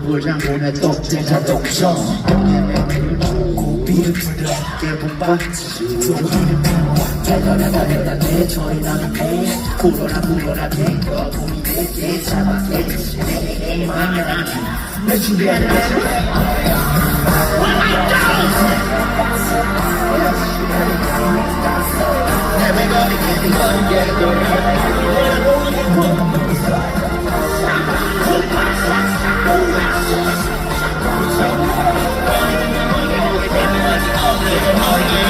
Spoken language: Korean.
부장 보내 똑대가 독점 비유풀들 깨봉받지 동기는 달려라 대처리 나는 배 굴어라 대거 돈이 되게 잡아겠지 내 맘이란 내 준비하는 Oh,